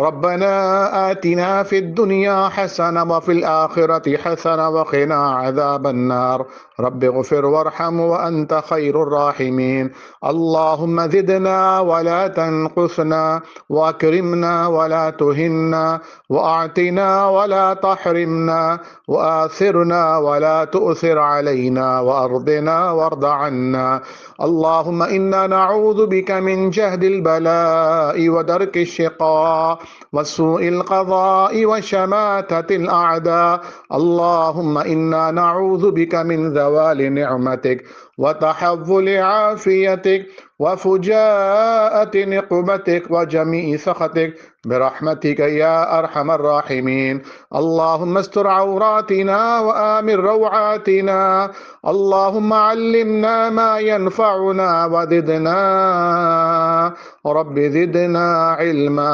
ربنا آتنا في الدنيا حسنة وفي الآخرة حسنة وقنا عذاب النار. رب اغفر وارحم وأنت خير الراحمين. اللهم زدنا ولا تنقصنا، وأكرمنا ولا تهنا، وأعطنا ولا تحرمنا، وآثرنا ولا تؤثر علينا، وأرضنا وارض عنا. اللهم إنا نعوذ بك من جهد البلاء ودرك الشقاء وسوء القضاء وشماتة الأعداء. اللهم إنا نعوذ بك من زوال نعمتك وتحول عافيتك وفجاءة نقمتك وجميع سخطك برحمتك يا أرحم الراحمين. اللهم استر عوراتنا وآمن روعاتنا. اللهم علمنا ما ينفعنا وزدنا رب زدنا علما.